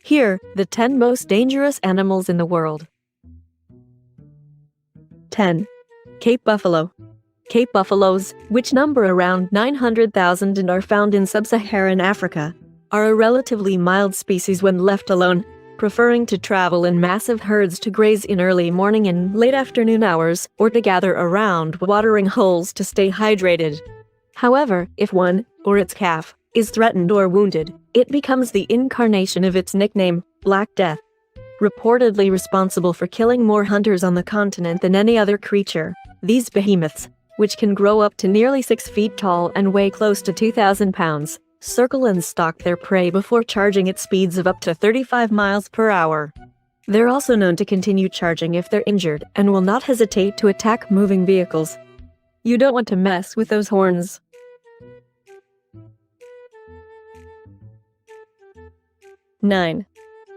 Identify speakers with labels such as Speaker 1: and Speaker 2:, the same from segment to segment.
Speaker 1: Here, the 10 most dangerous animals in the world. 10. Cape buffalo. Cape buffaloes, which number around 900,000 and are found in sub-Saharan Africa, are a relatively mild species when left alone, preferring to travel in massive herds to graze in early morning and late afternoon hours, or to gather around watering holes to stay hydrated. However, if one, or its calf, is threatened or wounded, it becomes the incarnation of its nickname, Black Death. Reportedly responsible for killing more hunters on the continent than any other creature, these behemoths, which can grow up to nearly 6 feet tall and weigh close to 2,000 pounds, circle and stalk their prey before charging at speeds of up to 35 miles per hour. They're also known to continue charging if they're injured and will not hesitate to attack moving vehicles. You don't want to mess with those horns. 9.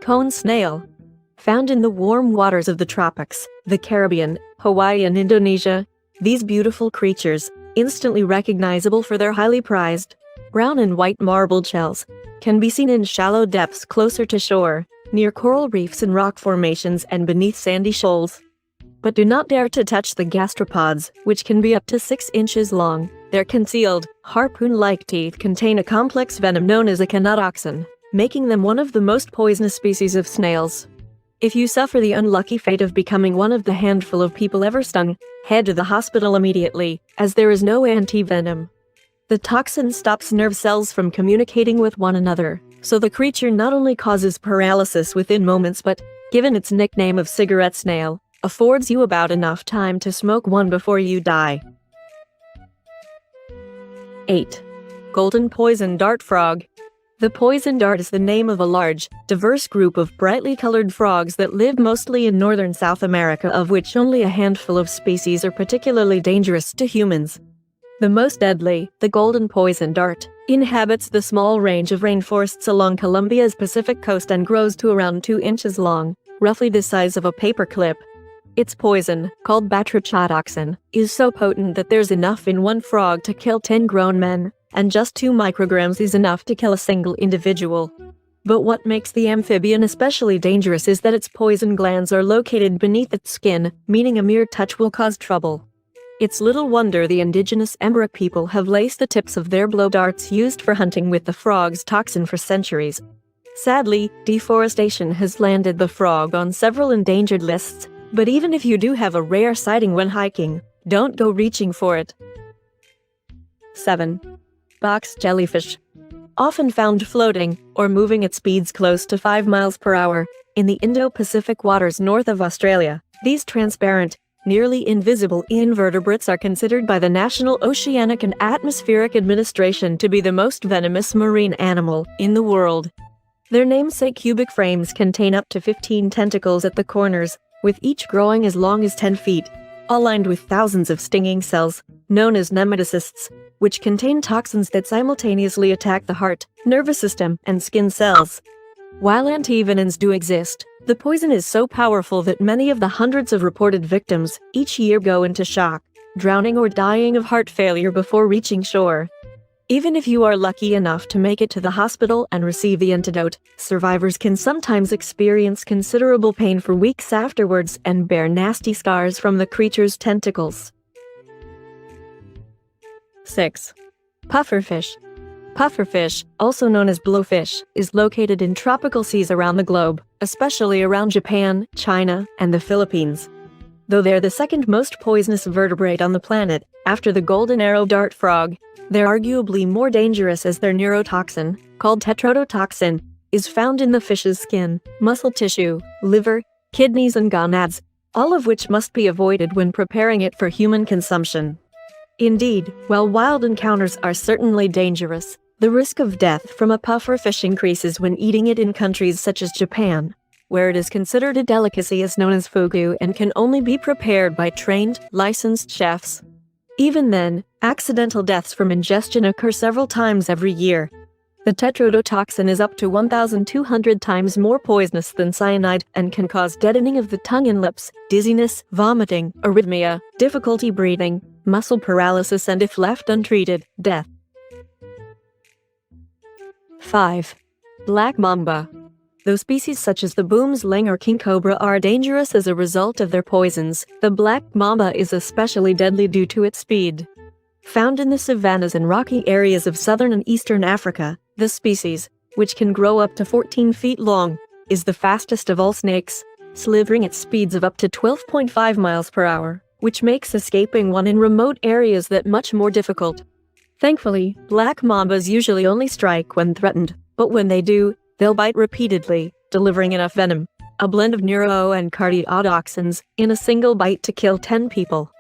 Speaker 1: Cone snail. Found in the warm waters of the tropics, the Caribbean, Hawaii and Indonesia, these beautiful creatures, instantly recognizable for their highly prized brown and white marbled shells, can be seen in shallow depths closer to shore, near coral reefs and rock formations and beneath sandy shoals. But do not dare to touch the gastropods, which can be up to 6 inches long. Their concealed, harpoon-like teeth contain a complex venom known as echinotoxin, making them one of the most poisonous species of snails. If you suffer the unlucky fate of becoming one of the handful of people ever stung, head to the hospital immediately, as there is no anti-venom. The toxin stops nerve cells from communicating with one another, so the creature not only causes paralysis within moments but, given its nickname of cigarette snail, affords you about enough time to smoke one before you die. 8. Golden poison dart frog. The poison dart is the name of a large, diverse group of brightly colored frogs that live mostly in northern South America, of which only a handful of species are particularly dangerous to humans. The most deadly, the golden poison dart, inhabits the small range of rainforests along Colombia's Pacific coast and grows to around 2 inches long, roughly the size of a paperclip. Its poison, called batrachotoxin, is so potent that there's enough in one frog to kill 10 grown men, and just 2 micrograms is enough to kill a single individual. But what makes the amphibian especially dangerous is that its poison glands are located beneath its skin, meaning a mere touch will cause trouble. It's little wonder the indigenous Emmerich people have laced the tips of their blow darts used for hunting with the frog's toxin for centuries. Sadly, deforestation has landed the frog on several endangered lists, but even if you do have a rare sighting when hiking, don't go reaching for it. 7. Box jellyfish. Often found floating, or moving at speeds close to 5 miles per hour, in the Indo-Pacific waters north of Australia, these transparent, nearly invisible invertebrates are considered by the National Oceanic and Atmospheric Administration to be the most venomous marine animal in the world. Their namesake cubic frames contain up to 15 tentacles at the corners, with each growing as long as 10 feet, all lined with thousands of stinging cells, known as nematocysts, which contain toxins that simultaneously attack the heart, nervous system, and skin cells. While antivenoms do exist, the poison is so powerful that many of the hundreds of reported victims each year go into shock, drowning or dying of heart failure before reaching shore. Even if you are lucky enough to make it to the hospital and receive the antidote, survivors can sometimes experience considerable pain for weeks afterwards and bear nasty scars from the creature's tentacles. 6. Pufferfish. Pufferfish, also known as blowfish, is located in tropical seas around the globe, especially around Japan, China, and the Philippines. Though they're the second most poisonous vertebrate on the planet, after the golden arrow dart frog, they're arguably more dangerous as their neurotoxin, called tetrodotoxin, is found in the fish's skin, muscle tissue, liver, kidneys, and gonads, all of which must be avoided when preparing it for human consumption. Indeed, while wild encounters are certainly dangerous, the risk of death from a pufferfish increases when eating it in countries such as Japan, where it is considered a delicacy as known as fugu and can only be prepared by trained, licensed chefs. Even then, accidental deaths from ingestion occur several times every year. The tetrodotoxin is up to 1,200 times more poisonous than cyanide and can cause deadening of the tongue and lips, dizziness, vomiting, arrhythmia, difficulty breathing, muscle paralysis, and if left untreated, death. 5. Black mamba. Though species such as the boomslang or king cobra are dangerous as a result of their poisons, the black mamba is especially deadly due to its speed. Found in the savannas and rocky areas of southern and eastern Africa, this species, which can grow up to 14 feet long, is the fastest of all snakes, slithering at speeds of up to 12.5 miles per hour, which makes escaping one in remote areas that much more difficult. Thankfully, black mambas usually only strike when threatened, but when they do, they'll bite repeatedly, delivering enough venom, a blend of neuro and cardiotoxins, in a single bite to kill 10 people.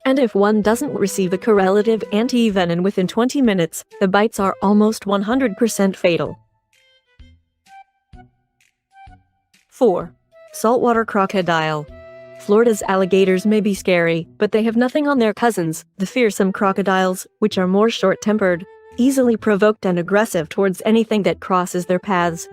Speaker 1: And if one doesn't receive the correlative anti-venom within 20 minutes, the bites are almost 100% fatal. 4. Saltwater crocodile. Florida's alligators may be scary, but they have nothing on their cousins, the fearsome crocodiles, which are more short-tempered, easily provoked and aggressive towards anything that crosses their paths.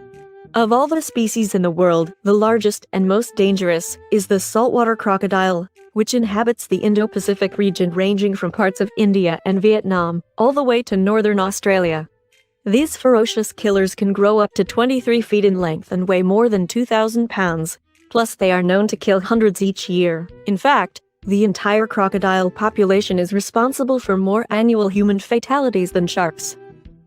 Speaker 1: Of all the species in the world, the largest and most dangerous is the saltwater crocodile, which inhabits the Indo-Pacific region ranging from parts of India and Vietnam, all the way to northern Australia. These ferocious killers can grow up to 23 feet in length and weigh more than 2,000 pounds, plus they are known to kill hundreds each year. In fact, the entire crocodile population is responsible for more annual human fatalities than sharks.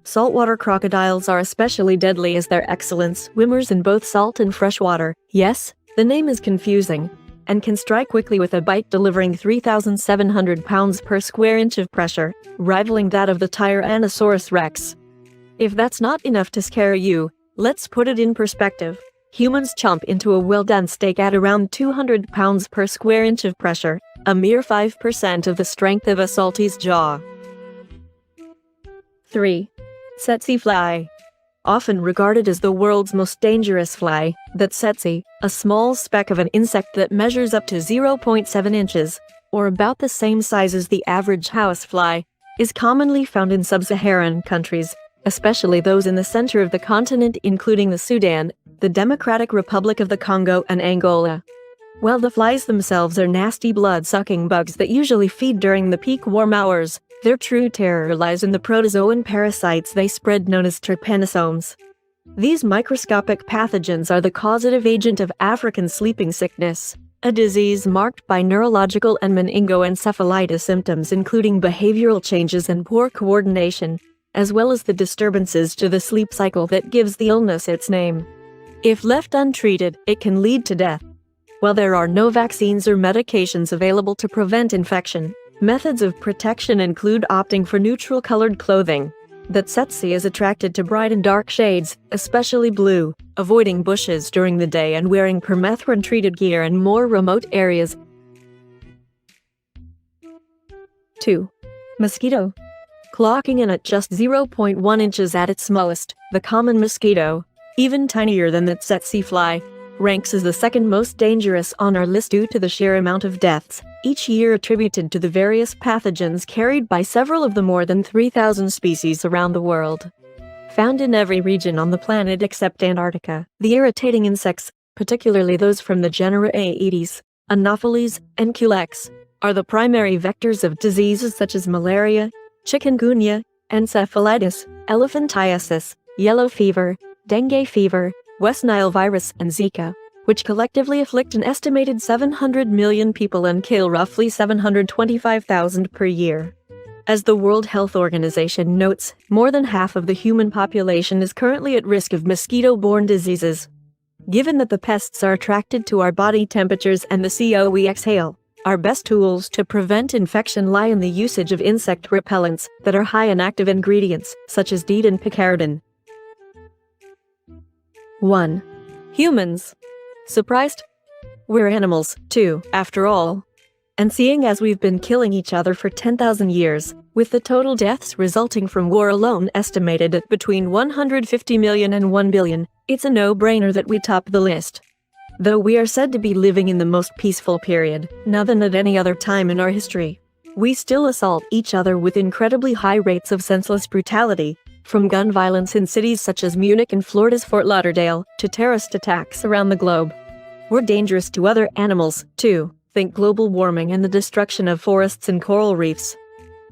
Speaker 1: Saltwater crocodiles are especially deadly as they're excellent swimmers in both salt and fresh water. Yes, the name is confusing, and can strike quickly with a bite delivering 3,700 pounds per square inch of pressure, rivaling that of the Tyrannosaurus rex. If that's not enough to scare you, let's put it in perspective. Humans chomp into a well-done steak at around 200 pounds per square inch of pressure, a mere 5% of the strength of a salty's jaw. 3. Tsetse fly. Often regarded as the world's most dangerous fly, the tsetse, a small speck of an insect that measures up to 0.7 inches, or about the same size as the average housefly, is commonly found in sub-Saharan countries, especially those in the center of the continent including the Sudan, the Democratic Republic of the Congo and Angola. While the flies themselves are nasty blood-sucking bugs that usually feed during the peak warm hours, their true terror lies in the protozoan parasites they spread known as trypanosomes. These microscopic pathogens are the causative agent of African sleeping sickness, a disease marked by neurological and meningoencephalitis symptoms including behavioral changes and poor coordination, as well as the disturbances to the sleep cycle that gives the illness its name. If left untreated, it can lead to death. While there are no vaccines or medications available to prevent infection, methods of protection include opting for neutral-colored clothing. The tsetse is attracted to bright and dark shades, especially blue, avoiding bushes during the day and wearing permethrin-treated gear in more remote areas. 2. Mosquito. Clocking in at just 0.1 inches at its smallest, the common mosquito, even tinier than the tsetse fly, ranks as the second most dangerous on our list due to the sheer amount of deaths each year attributed to the various pathogens carried by several of the more than 3,000 species around the world. Found in every region on the planet except Antarctica, the irritating insects, particularly those from the genera Aedes, Anopheles, and Culex, are the primary vectors of diseases such as malaria, chikungunya, encephalitis, elephantiasis, yellow fever, dengue fever, West Nile virus, and Zika, which collectively afflict an estimated 700 million people and kill roughly 725,000 per year. As the World Health Organization notes, more than half of the human population is currently at risk of mosquito-borne diseases. Given that the pests are attracted to our body temperatures and the CO we exhale, our best tools to prevent infection lie in the usage of insect repellents that are high in active ingredients, such as DEET and picaridin. 1. Humans. Surprised? We're animals, too, after all. And seeing as we've been killing each other for 10,000 years, with the total deaths resulting from war alone estimated at between 150 million and 1 billion, it's a no-brainer that we top the list. Though we are said to be living in the most peaceful period, now than at any other time in our history, we still assault each other with incredibly high rates of senseless brutality, from gun violence in cities such as Munich and Florida's Fort Lauderdale, to terrorist attacks around the globe. We're dangerous to other animals, too. Think global warming and the destruction of forests and coral reefs.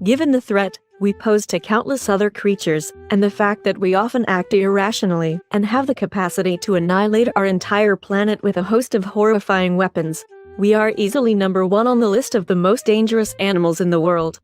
Speaker 1: Given the threat, We pose to countless other creatures, and the fact that we often act irrationally and have the capacity to annihilate our entire planet with a host of horrifying weapons. We are easily number one on the list of the most dangerous animals in the world.